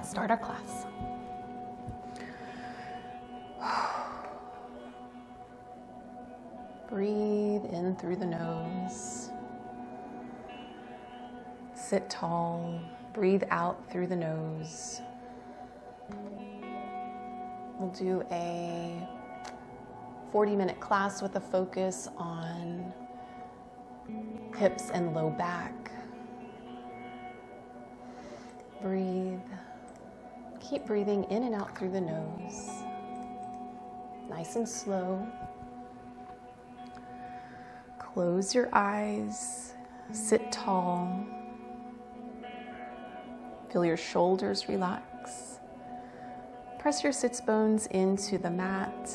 start our class. Breathe in through the nose. Sit tall. Breathe out through the nose. We'll do a 40-minute class with a focus on hips and low back. Breathe. Keep breathing in and out through the nose. Nice and slow. Close your eyes. Sit tall. Feel your shoulders relax. Press your sits bones into the mat.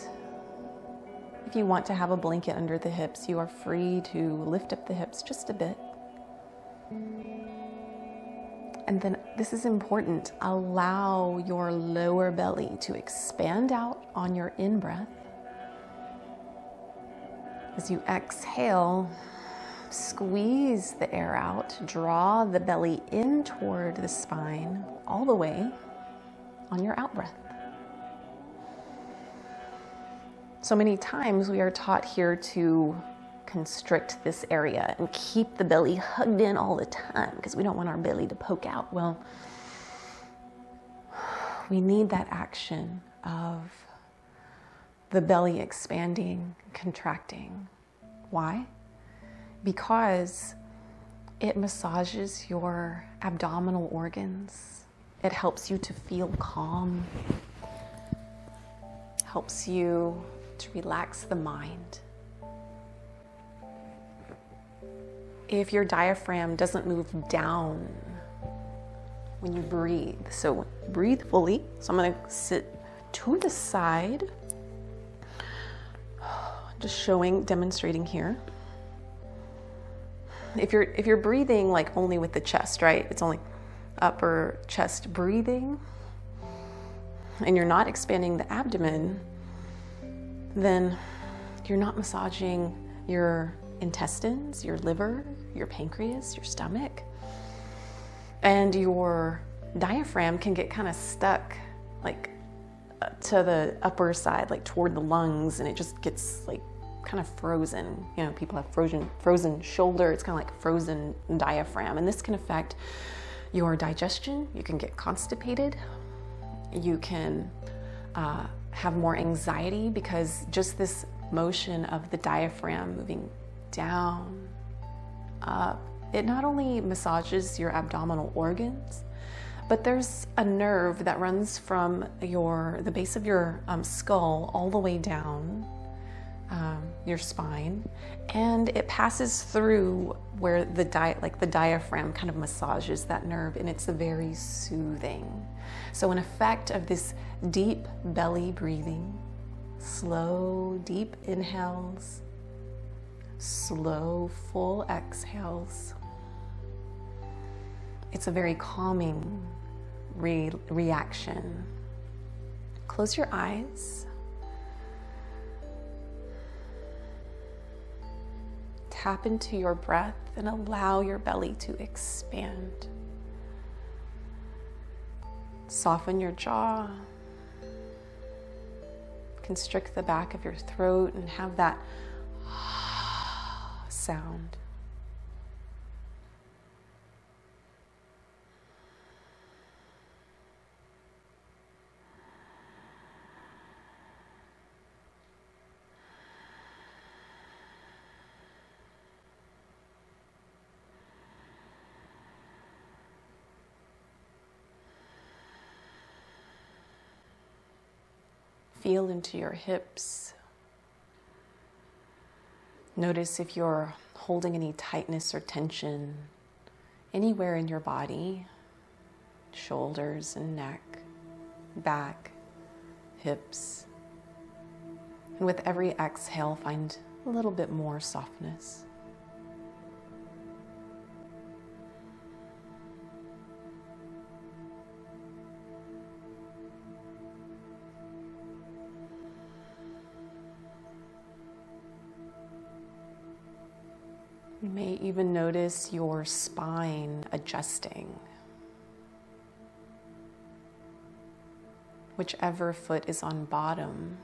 If you want to have a blanket under the hips, you are free to lift up the hips just a bit. And then, this is important, allow your lower belly to expand out on your in-breath. As you exhale, squeeze the air out, draw the belly in toward the spine all the way on your out-breath. So many times we are taught here to constrict this area and keep the belly hugged in all the time because we don't want our belly to poke out. Well, we need that action of the belly expanding, contracting. Why? Because it massages your abdominal organs. It helps you to feel calm, helps you to relax the mind. If your diaphragm doesn't move down when you breathe, so breathe fully. So I'm going to sit to the side, just demonstrating here. If you're breathing like only with the chest, right? It's only upper chest breathing, and you're not expanding the abdomen, then you're not massaging your intestines, your liver, your pancreas, your stomach, and your diaphragm can get kind of stuck like to the upper side, like toward the lungs, and it just gets like kind of frozen. You know, people have frozen shoulder. It's kind of like frozen diaphragm, and this can affect your digestion. You can get constipated. You can have more anxiety because just this motion of the diaphragm moving down, up, it not only massages your abdominal organs, but there's a nerve that runs from the base of your skull all the way down your spine, and it passes through where the diaphragm kind of massages that nerve, and it's very soothing. So an effect of this deep belly breathing, slow, deep inhales, slow, full exhales. It's a very calming reaction. Close your eyes. Tap into your breath and allow your belly to expand. Soften your jaw. Constrict the back of your throat and have that sound. Feel into your hips. Notice if you're holding any tightness or tension anywhere in your body, shoulders and neck, back, hips. And with every exhale, find a little bit more softness. You may even notice your spine adjusting. whichever foot is on bottom,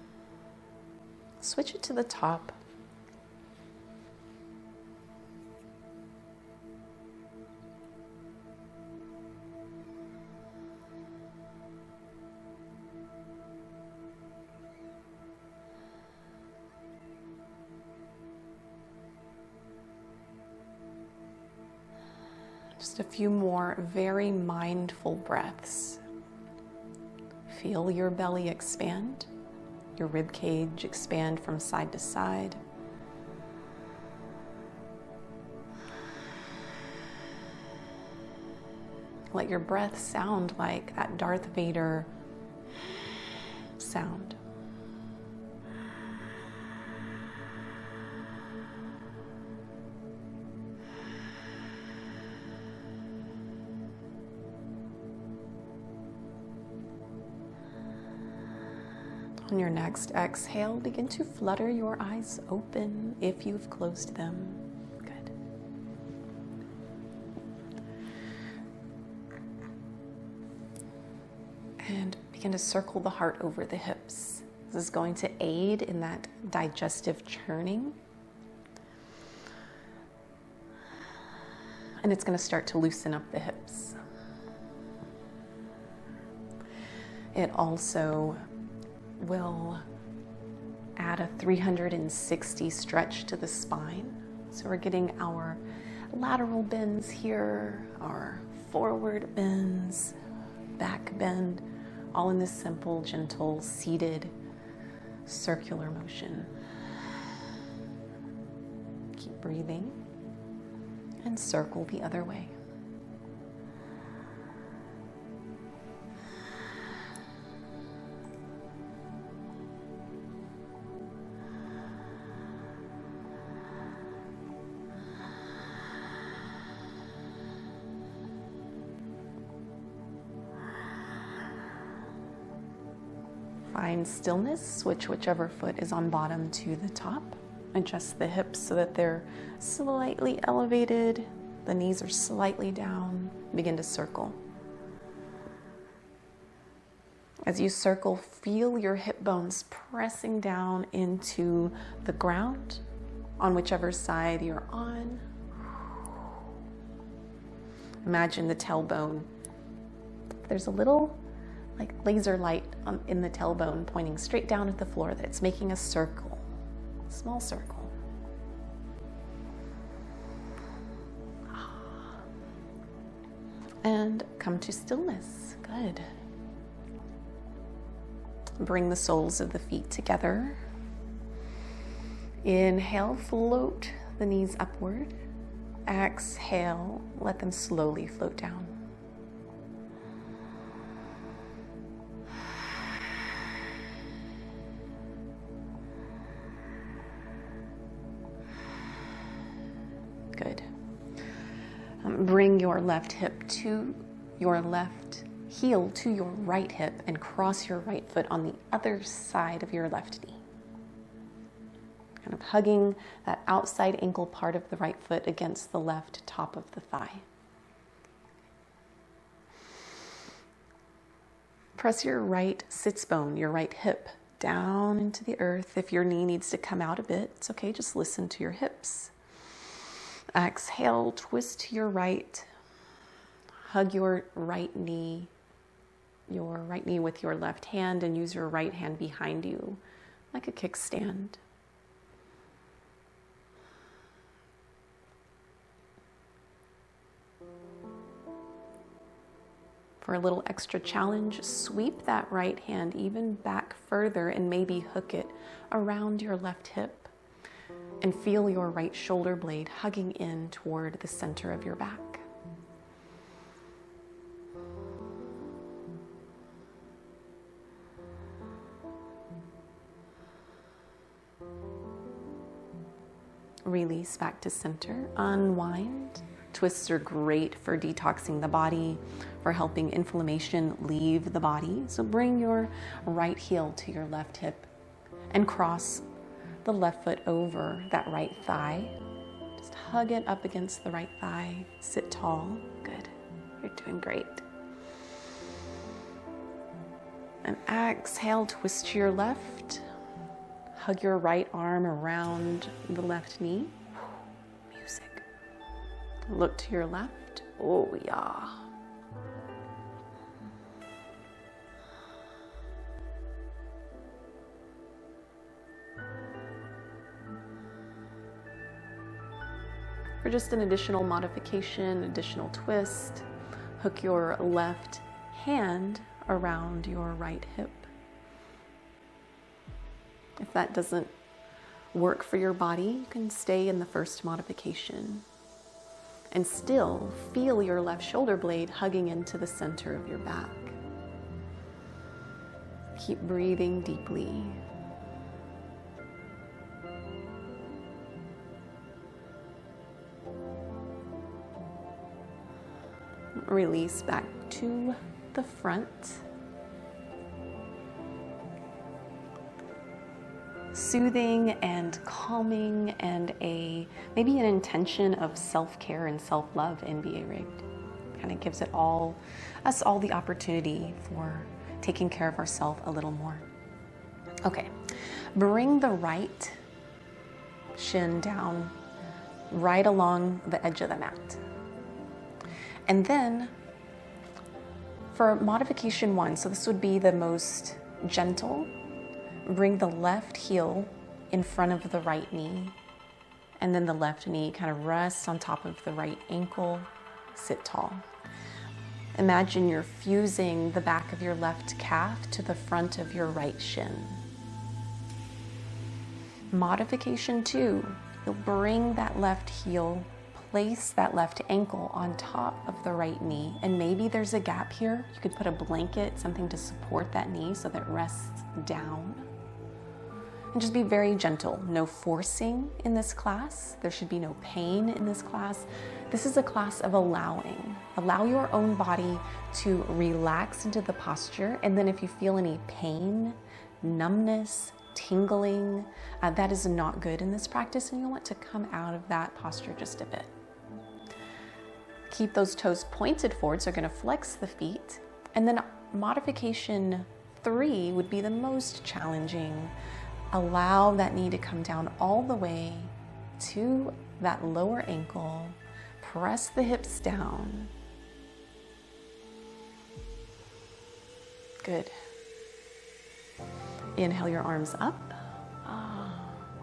switch it to the top. Just a few more very mindful breaths. Feel your belly expand, your rib cage expand from side to side. Let your breath sound like that Darth Vader sound. On your next exhale, begin to flutter your eyes open if you've closed them. Good. And begin to circle the heart over the hips. This is going to aid in that digestive churning. And it's going to start to loosen up the hips. It also will add a 360 stretch to the spine. So we're getting our lateral bends here, our forward bends, back bend, all in this simple, gentle, seated, circular motion. Keep breathing and circle the other way. Find stillness, switch whichever foot is on bottom to the top. Adjust the hips so that they're slightly elevated, the knees are slightly down. Begin to circle. As you circle, feel your hip bones pressing down into the ground on whichever side you're on. Imagine the tailbone. There's a little laser light in the tailbone pointing straight down at the floor that's making a circle, a small circle. And come to stillness. Good. Bring the soles of the feet together. Inhale, float the knees upward. Exhale, let them slowly float down. Good. Bring your left hip to your left heel to your right hip and cross your right foot on the other side of your left knee. Kind of hugging that outside ankle part of the right foot against the left top of the thigh. Press your right sits bone, your right hip, down into the earth. If your knee needs to come out a bit, it's okay, just listen to your hips. Exhale, twist to your right. Hug your right knee with your left hand and use your right hand behind you like a kickstand. For a little extra challenge, sweep that right hand even back further and maybe hook it around your left hip. And feel your right shoulder blade hugging in toward the center of your back. Release back to center, unwind. Twists are great for detoxing the body, for helping inflammation leave the body. So bring your right heel to your left hip and cross the left foot over that right thigh. Just hug it up against the right thigh. Sit tall. Good. You're doing great. And exhale, twist to your left. Hug your right arm around the left knee. Music. Look to your left. Oh, yeah. For just an additional modification, additional twist, hook your left hand around your right hip. If that doesn't work for your body, you can stay in the first modification and still feel your left shoulder blade hugging into the center of your back. Keep breathing deeply. Release back to the front. Soothing and calming, and maybe an intention of self-care and self-love in BA rigged. Kind of gives us all the opportunity for taking care of ourselves a little more. Okay, bring the right shin down right along the edge of the mat. And then for modification 1, so this would be the most gentle, bring the left heel in front of the right knee, and then the left knee kind of rests on top of the right ankle. Sit tall. Imagine you're fusing the back of your left calf to the front of your right shin. Modification 2, you'll bring that left heel, place that left ankle on top of the right knee, and maybe there's a gap here. You could put a blanket, something to support that knee so that it rests down. And just be very gentle. No forcing in this class. There should be no pain in this class. This is a class of allowing. Allow your own body to relax into the posture, and then if you feel any pain, numbness, tingling, that is not good in this practice, and you'll want to come out of that posture just a bit. Keep those toes pointed forward, so you're going to flex the feet. And then modification 3 would be the most challenging. Allow that knee to come down all the way to that lower ankle. Press the hips down. Good. Inhale your arms up.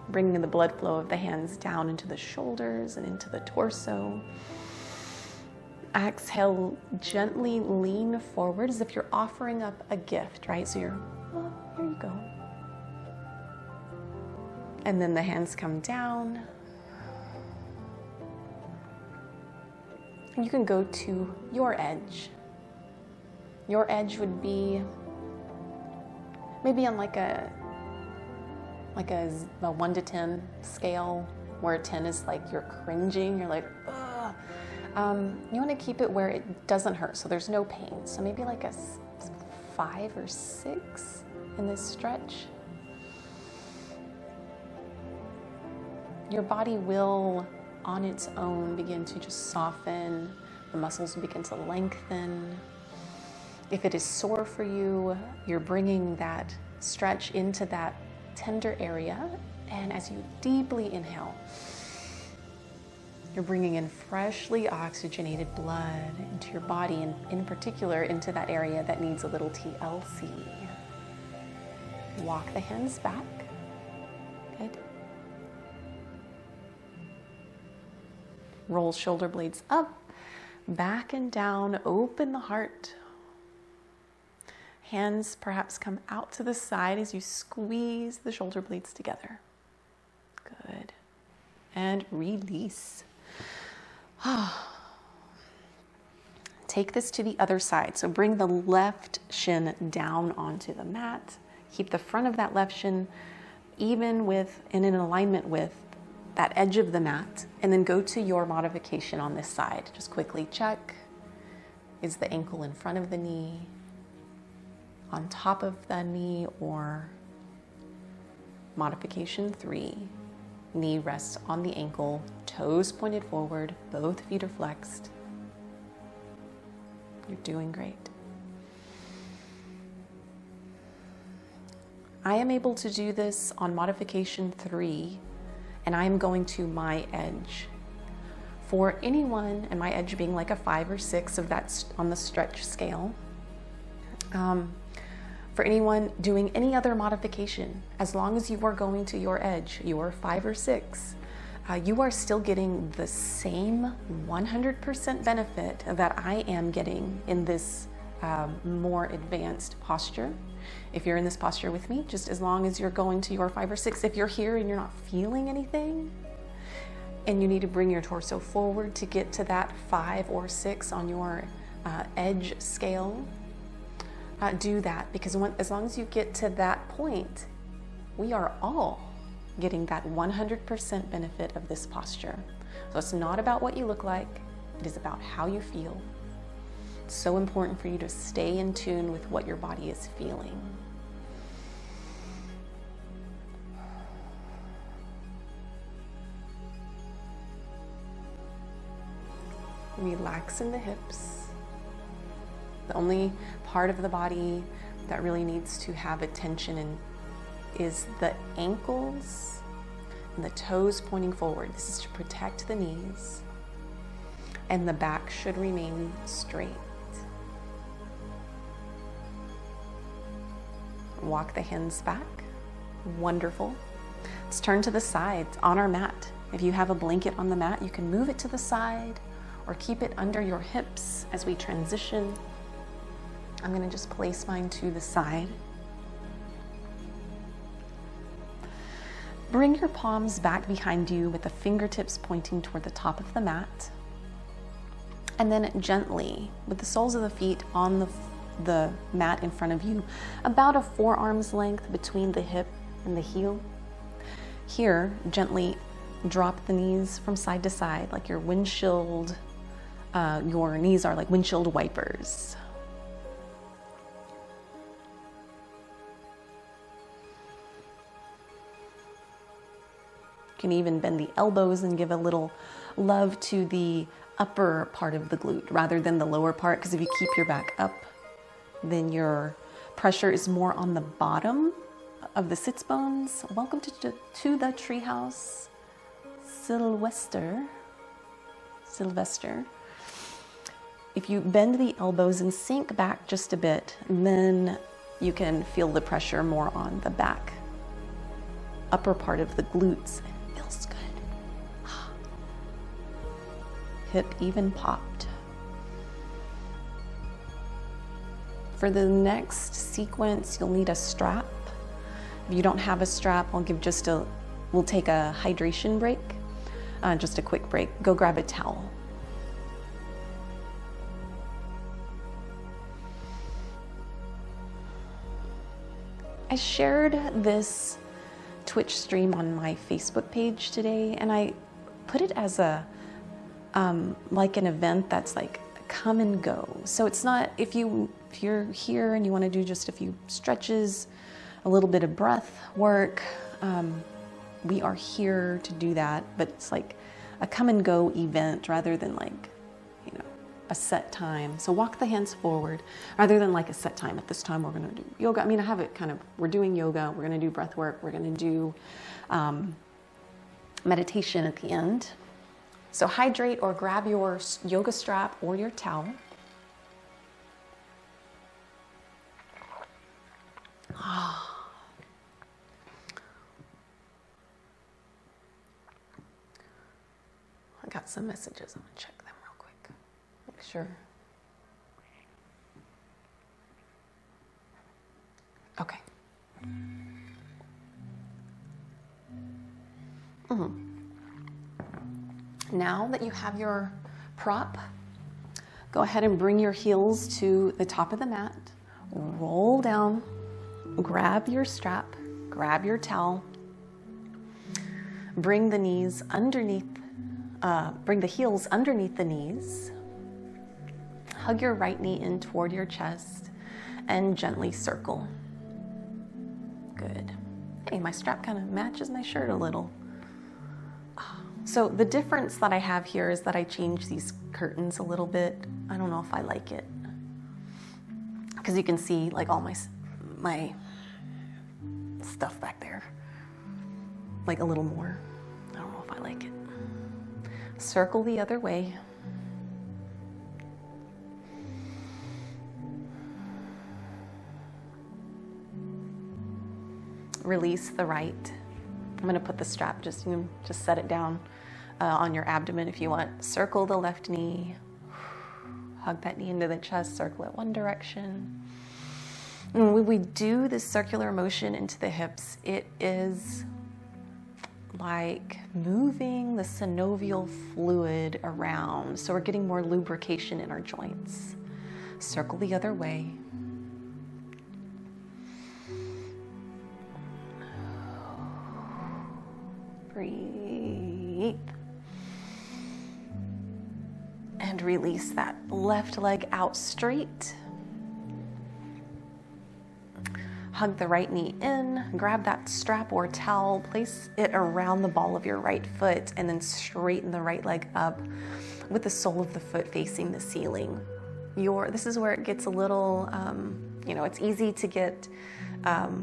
Bringing the blood flow of the hands down into the shoulders and into the torso. Exhale, gently lean forward as if you're offering up a gift, right? So here you go. And then the hands come down. And you can go to your edge. Your edge would be maybe on like a 1 to 10 scale, where 10 is like you're cringing, you're like, ugh. You want to keep it where it doesn't hurt, so there's no pain. So maybe like a 5 or 6 in this stretch. Your body will, on its own, begin to just soften. The muscles will begin to lengthen. If it is sore for you, you're bringing that stretch into that tender area, and as you deeply inhale, you're bringing in freshly oxygenated blood into your body, and in particular into that area that needs a little TLC. Walk the hands back. Good. Roll shoulder blades up, back and down, open the heart. Hands perhaps come out to the side as you squeeze the shoulder blades together. Good. And release. Take this to the other side. So bring the left shin down onto the mat. Keep the front of that left shin even with and in alignment with that edge of the mat, and then go to your modification on this side. Just quickly check. Is the ankle in front of the knee, on top of the knee, or modification 3? Knee rests on the ankle, toes pointed forward, both feet are flexed. You're doing great. I am able to do this on modification 3, and I'm going to my edge. For anyone, and my edge being like a 5 or 6 of that on the stretch scale, for anyone doing any other modification, as long as you are going to your edge, your 5 or 6, you are still getting the same 100% benefit that I am getting in this more advanced posture. If you're in this posture with me, just as long as you're going to your 5 or 6, if you're here and you're not feeling anything, and you need to bring your torso forward to get to that 5 or 6 on your edge scale, do that, because as long as you get to that point, we are all getting that 100% benefit of this posture. So it's not about what you look like, it is about how you feel. It's so important for you to stay in tune with what your body is feeling. Relax in the hips. The only part of the body that really needs to have attention is the ankles and the toes pointing forward. This is to protect the knees, and the back should remain straight. Walk the hands back. Wonderful. Let's turn to the sides on our mat. If you have a blanket on the mat, you can move it to the side or keep it under your hips as we transition. I'm going to just place mine to the side. Bring your palms back behind you with the fingertips pointing toward the top of the mat. And then gently, with the soles of the feet on the mat in front of you, about a forearm's length between the hip and the heel. Here, gently drop the knees from side to side like your windshield, your knees are like windshield wipers. You can even bend the elbows and give a little love to the upper part of the glute rather than the lower part, because if you keep your back up, then your pressure is more on the bottom of the sits bones. Welcome to the treehouse, Sylvester. If you bend the elbows and sink back just a bit, then you can feel the pressure more on the back, upper part of the glutes. It feels good. Hip even popped. For the next sequence, you'll need a strap. If you don't have a strap, we'll take a hydration break, just a quick break. Go grab a towel. I shared this Twitch stream on my Facebook page today, and I put it as a like an event that's like come and go. So it's not, if you're here and you want to do just a few stretches, a little bit of breath work, we are here to do that, but it's like a come and go event rather than like, a set time. So walk the hands forward rather than like a set time. At this time we're going to do yoga. I mean, I have it kind of, we're doing yoga, we're going to do breath work, we're going to do meditation at the end. So hydrate or grab your yoga strap or your towel. I got some messages. I'm going to check them real quick. Make sure. Okay. Now that you have your prop, go ahead and bring your heels to the top of the mat. Roll down, grab your strap, grab your towel. Bring the knees underneath, bring the heels underneath the knees. Hug your right knee in toward your chest and gently circle. Good. Hey, my strap kind of matches my shirt a little. So the difference that I have here is that I changed these curtains a little bit. I don't know if I like it, because you can see like all my stuff back there. Like a little more. I don't know if I like it. Circle the other way. Release the right. I'm going to put the strap, just set it down on your abdomen if you want. Circle the left knee. Hug that knee into the chest. Circle it one direction. And when we do this circular motion into the hips, it is like moving the synovial fluid around. So we're getting more lubrication in our joints. Circle the other way. Breathe. And release that left leg out straight. Hug the right knee in, grab that strap or towel, place it around the ball of your right foot, and then straighten the right leg up with the sole of the foot facing the ceiling. This is where it gets a little, it's easy to get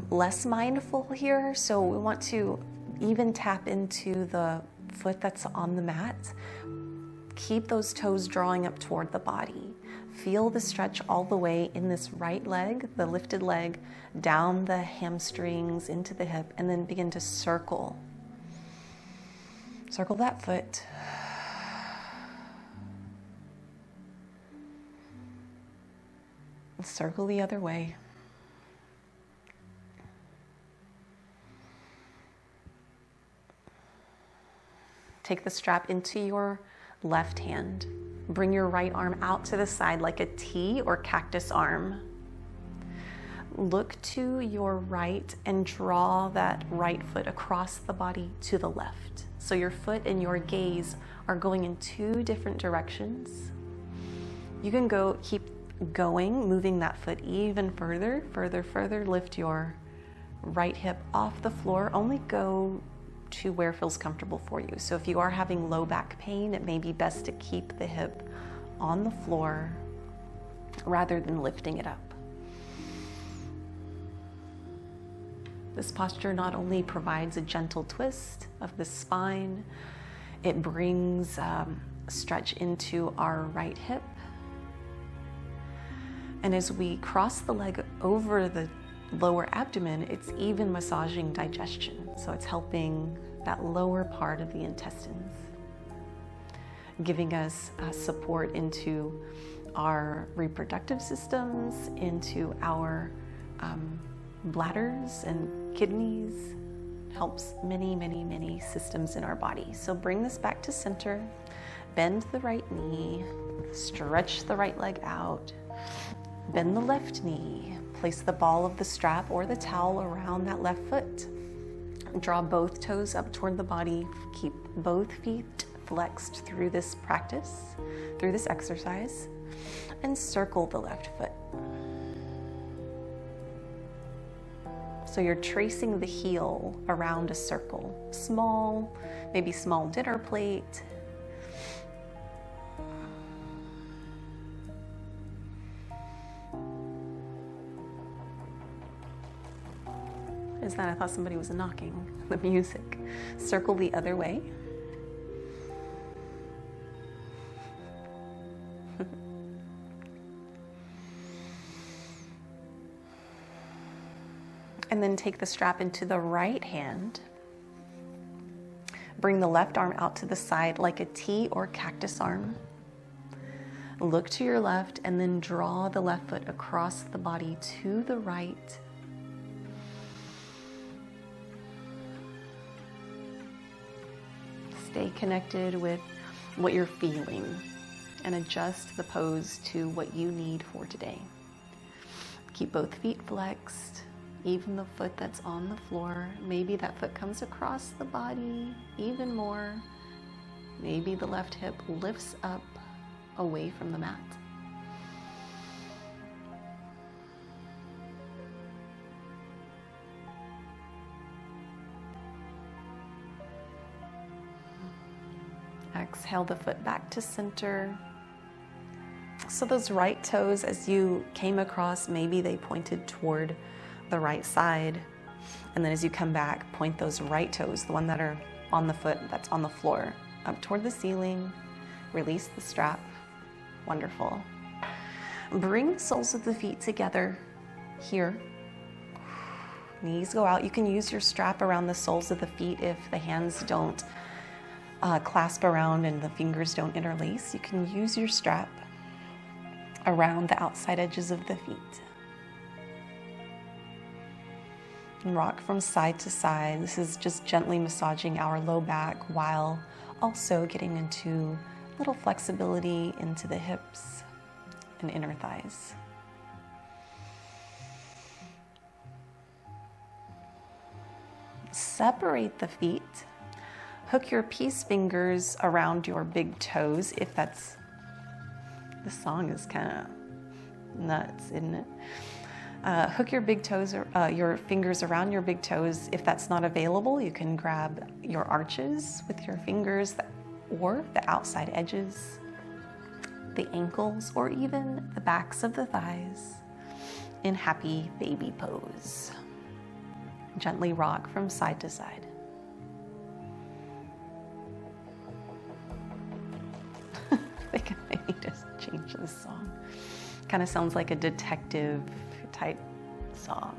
less mindful here. So we want to even tap into the foot that's on the mat. Keep those toes drawing up toward the body. Feel the stretch all the way in this right leg, the lifted leg, down the hamstrings into the hip, and then begin to circle. Circle that foot. Circle the other way. Take the strap into your left hand. Bring your right arm out to the side like a T or cactus arm. Look to your right and draw that right foot across the body to the left. So your foot and your gaze are going in two different directions. You can keep going, moving that foot even further. Lift your right hip off the floor. Only go to where feels comfortable for you. So if you are having low back pain, it may be best to keep the hip on the floor rather than lifting it up. This posture not only provides a gentle twist of the spine, it brings stretch into our right hip. And as we cross the leg over the lower abdomen, it's even massaging digestion. So it's helping that lower part of the intestines, giving us support into our reproductive systems, into our bladders and kidneys. Helps many systems in our body. So bring this back to center, bend the right knee, stretch the right leg out, bend the left knee, place the ball of the strap or the towel around that left foot. Draw both toes up toward the body. Keep both feet flexed through this practice, through this exercise, and circle the left foot. So you're tracing the heel around a circle. Small, maybe small dinner plate. Is that? I thought somebody was knocking the music. Circle the other way. And then take the strap into the right hand. Bring the left arm out to the side like a T or cactus arm. Look to your left and then draw the left foot across the body to the right. Stay connected with what you're feeling and adjust the pose to what you need for today. Keep both feet flexed, even the foot that's on the floor. Maybe that foot comes across the body even more. Maybe the left hip lifts up away from the mat. Exhale the foot back to center. So those right toes, as you came across, maybe they pointed toward the right side. And then as you come back, point those right toes, the one that are on the foot that's on the floor, up toward the ceiling. Release the strap. Wonderful. Bring the soles of the feet together here. Knees go out. You can use your strap around the soles of the feet if the hands don't clasp around and the fingers don't interlace. You can use your strap around the outside edges of the feet. And rock from side to side. This is just gently massaging our low back while also getting into little flexibility into the hips and inner thighs. Separate the feet. Hook your peace fingers around your big toes if that's... This song is kind of nuts, isn't it? Hook your big toes, your fingers around your big toes. If that's not available, you can grab your arches with your fingers or the outside edges, the ankles, or even the backs of the thighs in happy baby pose. Gently rock from side to side. I think I need to change this song. Kind of sounds like a detective type song.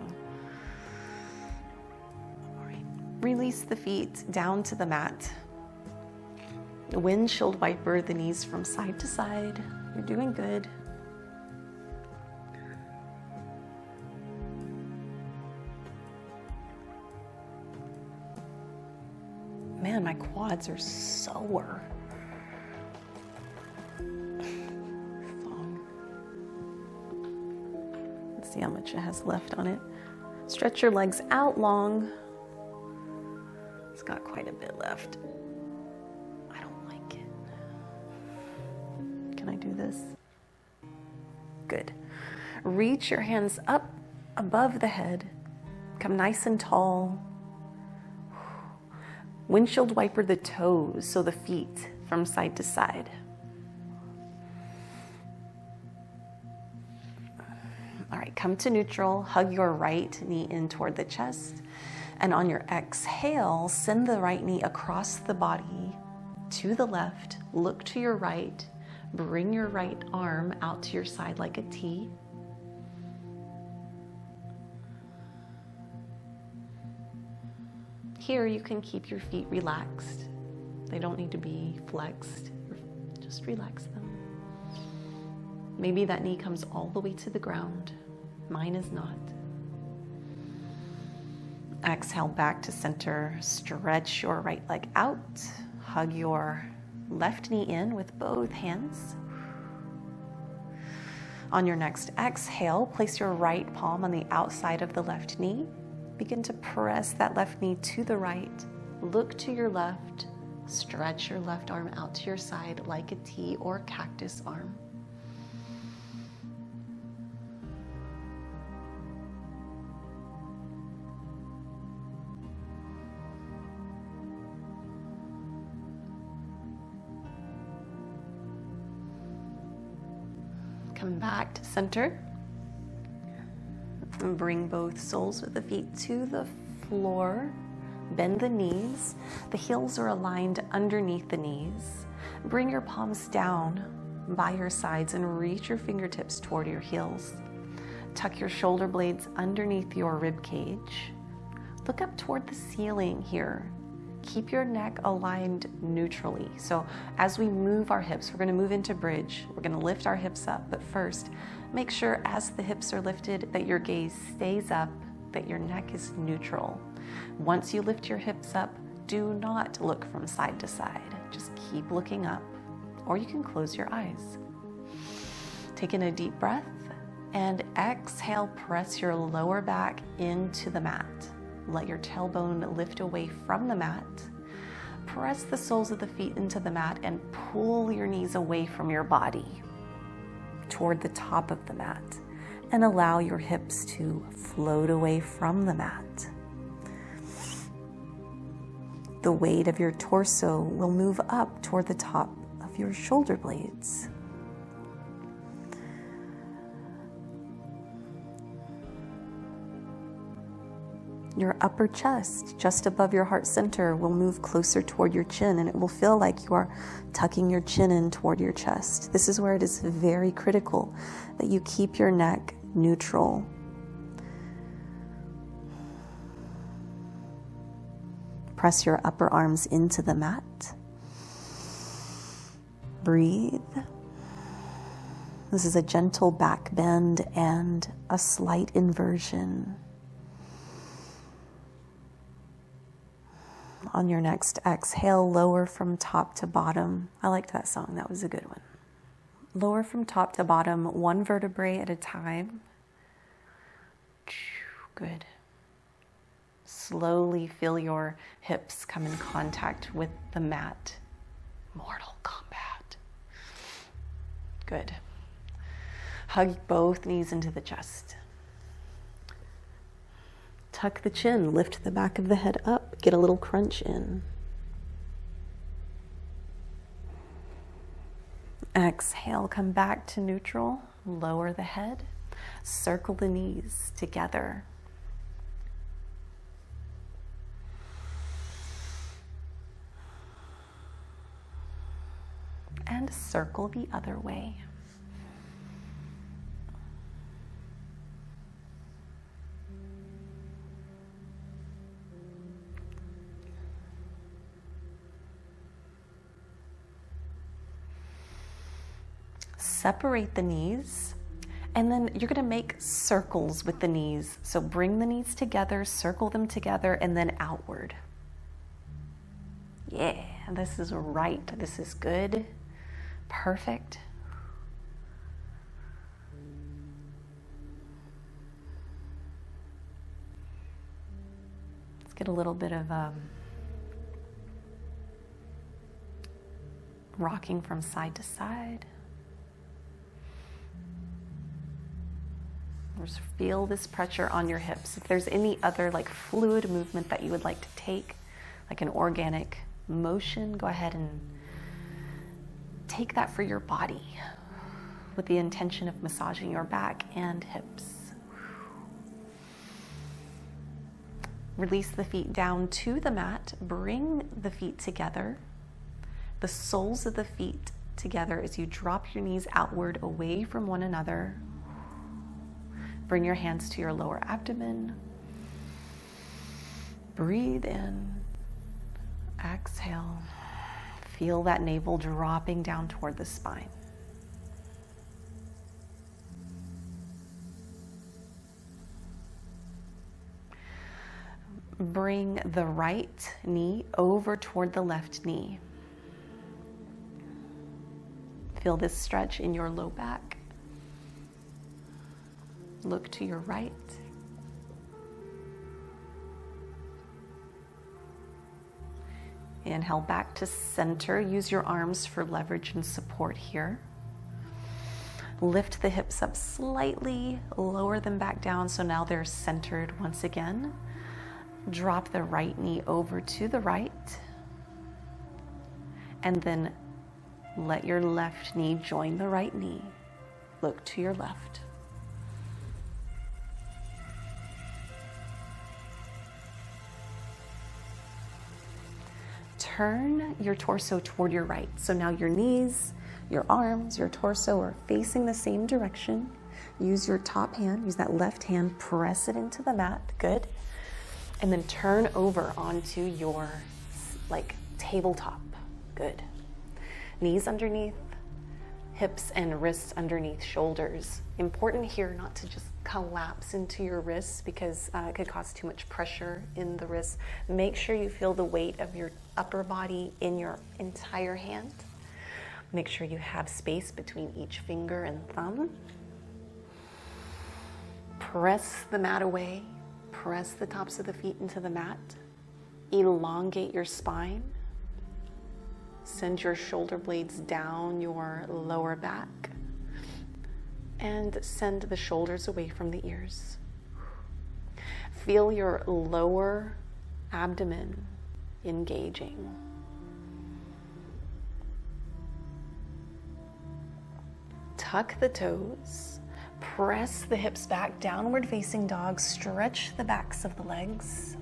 All right. Release the feet down to the mat. Windshield wiper the knees from side to side. You're doing good. Man, my quads are sore. Let's see how much it has left on it. Stretch your legs out long. It's got quite a bit left. I don't like it. Can I do this? Good. Reach your hands up above the head. Come nice and tall. Windshield wiper the toes, so the feet from side to side. All right, come to neutral. Hug your right knee in toward the chest. And on your exhale, send the right knee across the body to the left. Look to your right. Bring your right arm out to your side like a T. Here you can keep your feet relaxed. They don't need to be flexed. Just relax them. Maybe that knee comes all the way to the ground. Mine is not. Exhale back to center. Stretch your right leg out. Hug your left knee in with both hands. On your next exhale, place your right palm on the outside of the left knee. Begin to press that left knee to the right. Look to your left. Stretch your left arm out to your side like a T or cactus arm. Come back to center. And bring both soles of the feet to the floor. Bend the knees. The heels are aligned underneath the knees. Bring your palms down by your sides and reach your fingertips toward your heels. Tuck your shoulder blades underneath your rib cage. Look up toward the ceiling here. Keep your neck aligned neutrally. So as we move our hips, we're going to move into bridge. We're going to lift our hips up, but first, make sure as the hips are lifted that your gaze stays up, that your neck is neutral. Once you lift your hips up, do not look from side to side. Just keep looking up, or you can close your eyes. Take in a deep breath and exhale, press your lower back into the mat. Let your tailbone lift away from the mat. Press the soles of the feet into the mat and pull your knees away from your body toward the top of the mat, and allow your hips to float away from the mat. The weight of your torso will move up toward the top of your shoulder blades. Your upper chest, just above your heart center, will move closer toward your chin, and it will feel like you are tucking your chin in toward your chest. This is where it is very critical that you keep your neck neutral. Press your upper arms into the mat. Breathe. This is a gentle back bend and a slight inversion. On your next exhale, lower from top to bottom. I liked that song. That was a good one. Lower from top to bottom, one vertebrae at a time. Good. Slowly feel your hips come in contact with the mat. Mortal Kombat. Good. Hug both knees into the chest. Tuck the chin, lift the back of the head up, get a little crunch in. Exhale, come back to neutral, lower the head, circle the knees together. And circle the other way. Separate the knees, and then you're going to make circles with the knees. So bring the knees together, circle them together, and then outward. Yeah, this is right. This is good. Perfect. Let's get a little bit of rocking from side to side. Just feel this pressure on your hips. If there's any other like fluid movement that you would like to take, like an organic motion, go ahead and take that for your body with the intention of massaging your back and hips. Release the feet down to the mat. Bring the feet together, the soles of the feet together as you drop your knees outward away from one another. Bring your hands to your lower abdomen. Breathe in. Exhale. Feel that navel dropping down toward the spine. Bring the right knee over toward the left knee. Feel this stretch in your low back. Look to your right. Inhale back to center. Use your arms for leverage and support here. Lift the hips up slightly, lower them back down so now they're centered once again. Drop the right knee over to the right. And then let your left knee join the right knee. Look to your left. Turn your torso toward your right. So now your knees, your arms, your torso are facing the same direction. Use your top hand, use that left hand, press it into the mat. Good. And then turn over onto your tabletop. Good. Knees underneath, hips and wrists underneath shoulders. Important here not to just collapse into your wrists because it could cause too much pressure in the wrists. Make sure you feel the weight of your upper body in your entire hand. Make sure you have space between each finger and thumb. Press the mat away. Press the tops of the feet into the mat. Elongate your spine. Send your shoulder blades down your lower back. And send the shoulders away from the ears. Feel your lower abdomen engaging. Tuck the toes. Press the hips back, downward facing dog. Stretch the backs of the legs.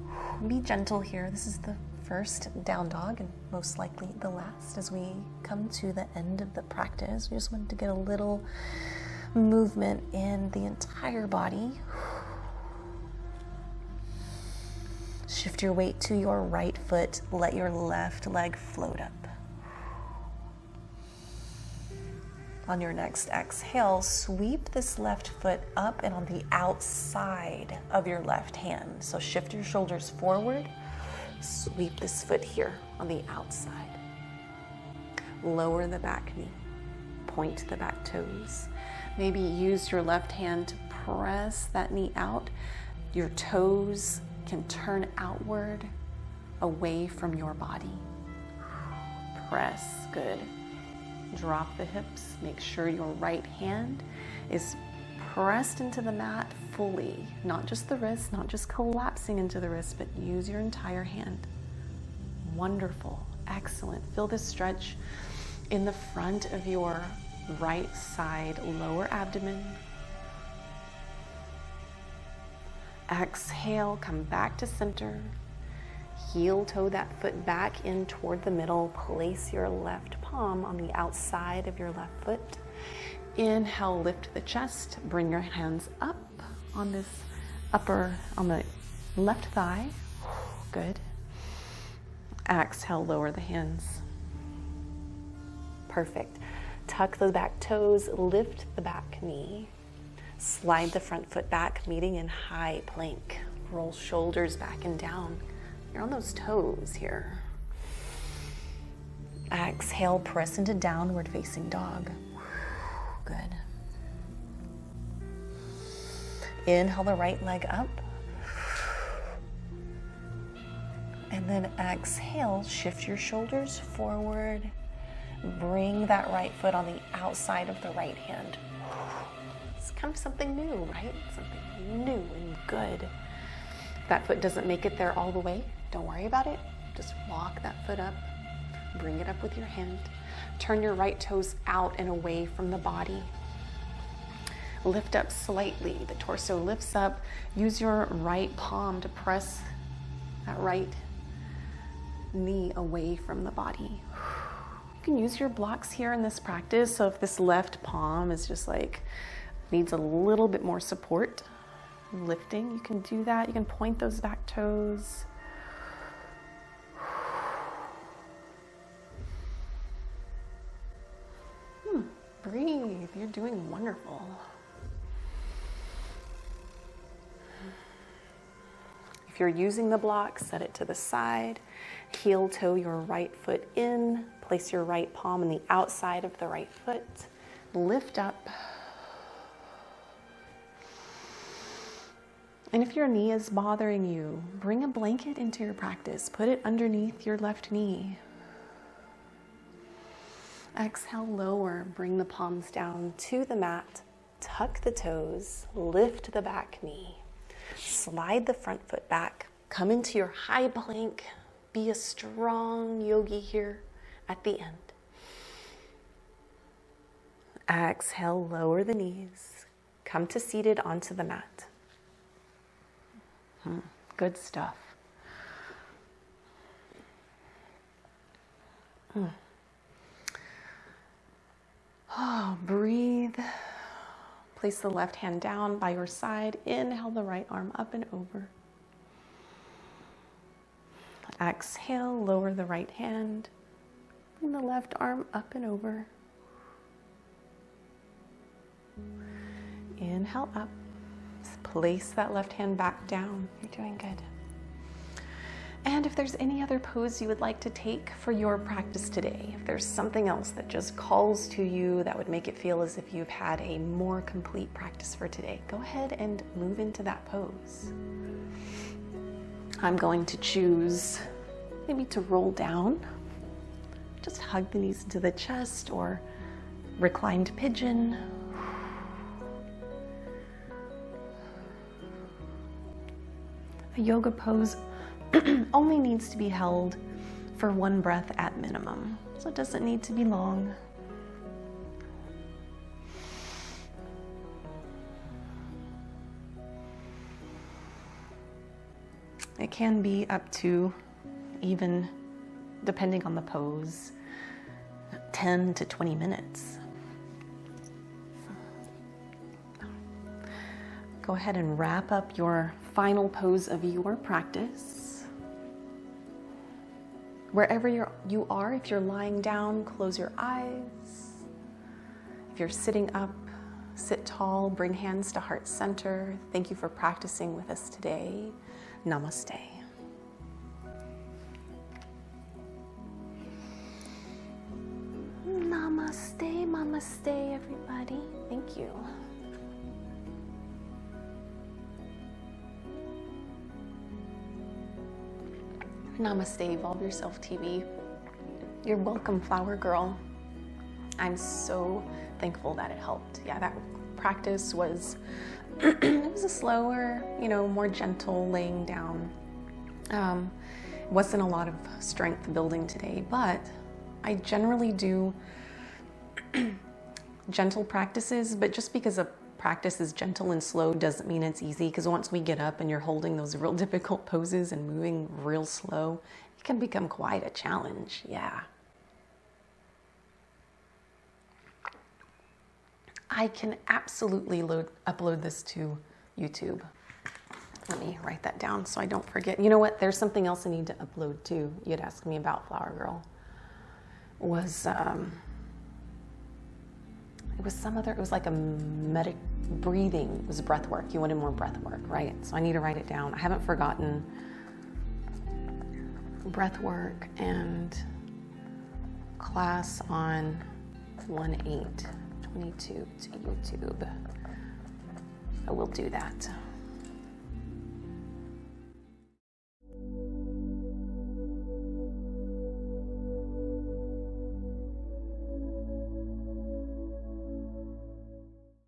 Be gentle here. This is the first down dog and most likely the last as we come to the end of the practice. We just wanted to get a little movement in the entire body. Shift your weight to your right foot. Let your left leg float up. On your next exhale, sweep this left foot up and on the outside of your left hand. So shift your shoulders forward. Sweep this foot here on the outside. Lower the back knee. Point the back toes. Maybe use your left hand to press that knee out. Your toes can turn outward, away from your body. Press, good. Drop the hips. Make sure your right hand is pressed into the mat fully. Not just the wrist, not just collapsing into the wrist, but use your entire hand. Wonderful, excellent. Feel this stretch in the front of your right side, lower abdomen. Exhale, come back to center. Heel toe that foot back in toward the middle. Place your left palm on the outside of your left foot. Inhale, lift the chest. Bring your hands up on this on the left thigh. Good. Exhale, lower the hands. Perfect. Tuck the back toes, lift the back knee. Slide the front foot back, meeting in high plank. Roll shoulders back and down. You're on those toes here. Exhale, press into downward facing dog. Good. Inhale the right leg up. And then exhale, shift your shoulders forward. Bring that right foot on the outside of the right hand. It's kind of something new, right? Something new and good. If that foot doesn't make it there all the way, don't worry about it. Just walk that foot up. Bring it up with your hand. Turn your right toes out and away from the body. Lift up slightly. The torso lifts up. Use your right palm to press that right knee away from the body. You can use your blocks here in this practice. So if this left palm is just like, needs a little bit more support, lifting, you can do that. You can point those back toes. Breathe, you're doing wonderful. If you're using the block, set it to the side. Heel toe your right foot in. Place your right palm on the outside of the right foot. Lift up. And if your knee is bothering you, bring a blanket into your practice. Put it underneath your left knee. Exhale, lower. Bring the palms down to the mat. Tuck the toes. Lift the back knee. Slide the front foot back. Come into your high plank. Be a strong yogi here at the end. Exhale, lower the knees. Come to seated onto the mat. Good stuff. Oh, breathe. Place the left hand down by your side. Inhale the right arm up and over. Exhale, lower the right hand. Bring the left arm up and over. Inhale up. Place that left hand back down. You're doing good. And if there's any other pose you would like to take for your practice today, if there's something else that just calls to you that would make it feel as if you've had a more complete practice for today, go ahead and move into that pose. I'm going to choose maybe to roll down. Just hug the knees into the chest or reclined pigeon. A yoga pose only needs to be held for one breath at minimum, so it doesn't need to be long. It can be up to, even depending on the pose, 10 to 20 minutes. Go ahead and wrap up your final pose of your practice. Wherever you are, if you're lying down, close your eyes. If you're sitting up, sit tall, bring hands to heart center. Thank you for practicing with us today. Namaste. Namaste, namaste, everybody. Thank you. Namaste, Evolve Yourself TV. You're welcome, Flower Girl. I'm so thankful that it helped. Yeah, that practice was, it was a slower, more gentle laying down. Wasn't a lot of strength building today, but I generally do gentle practices, but just because a practice is gentle and slow doesn't mean it's easy, because once we get up and you're holding those real difficult poses and moving real slow, it can become quite a challenge. Yeah. I can absolutely upload this to YouTube. Let me write that down so I don't forget. You know what? There's something else I need to upload too. You had asked me about Flower Girl. It was like a breathing. It was breath work. You wanted more breath work, right? So I need to write it down. I haven't forgotten breath work and class on 1/8/22 to YouTube. I will do that.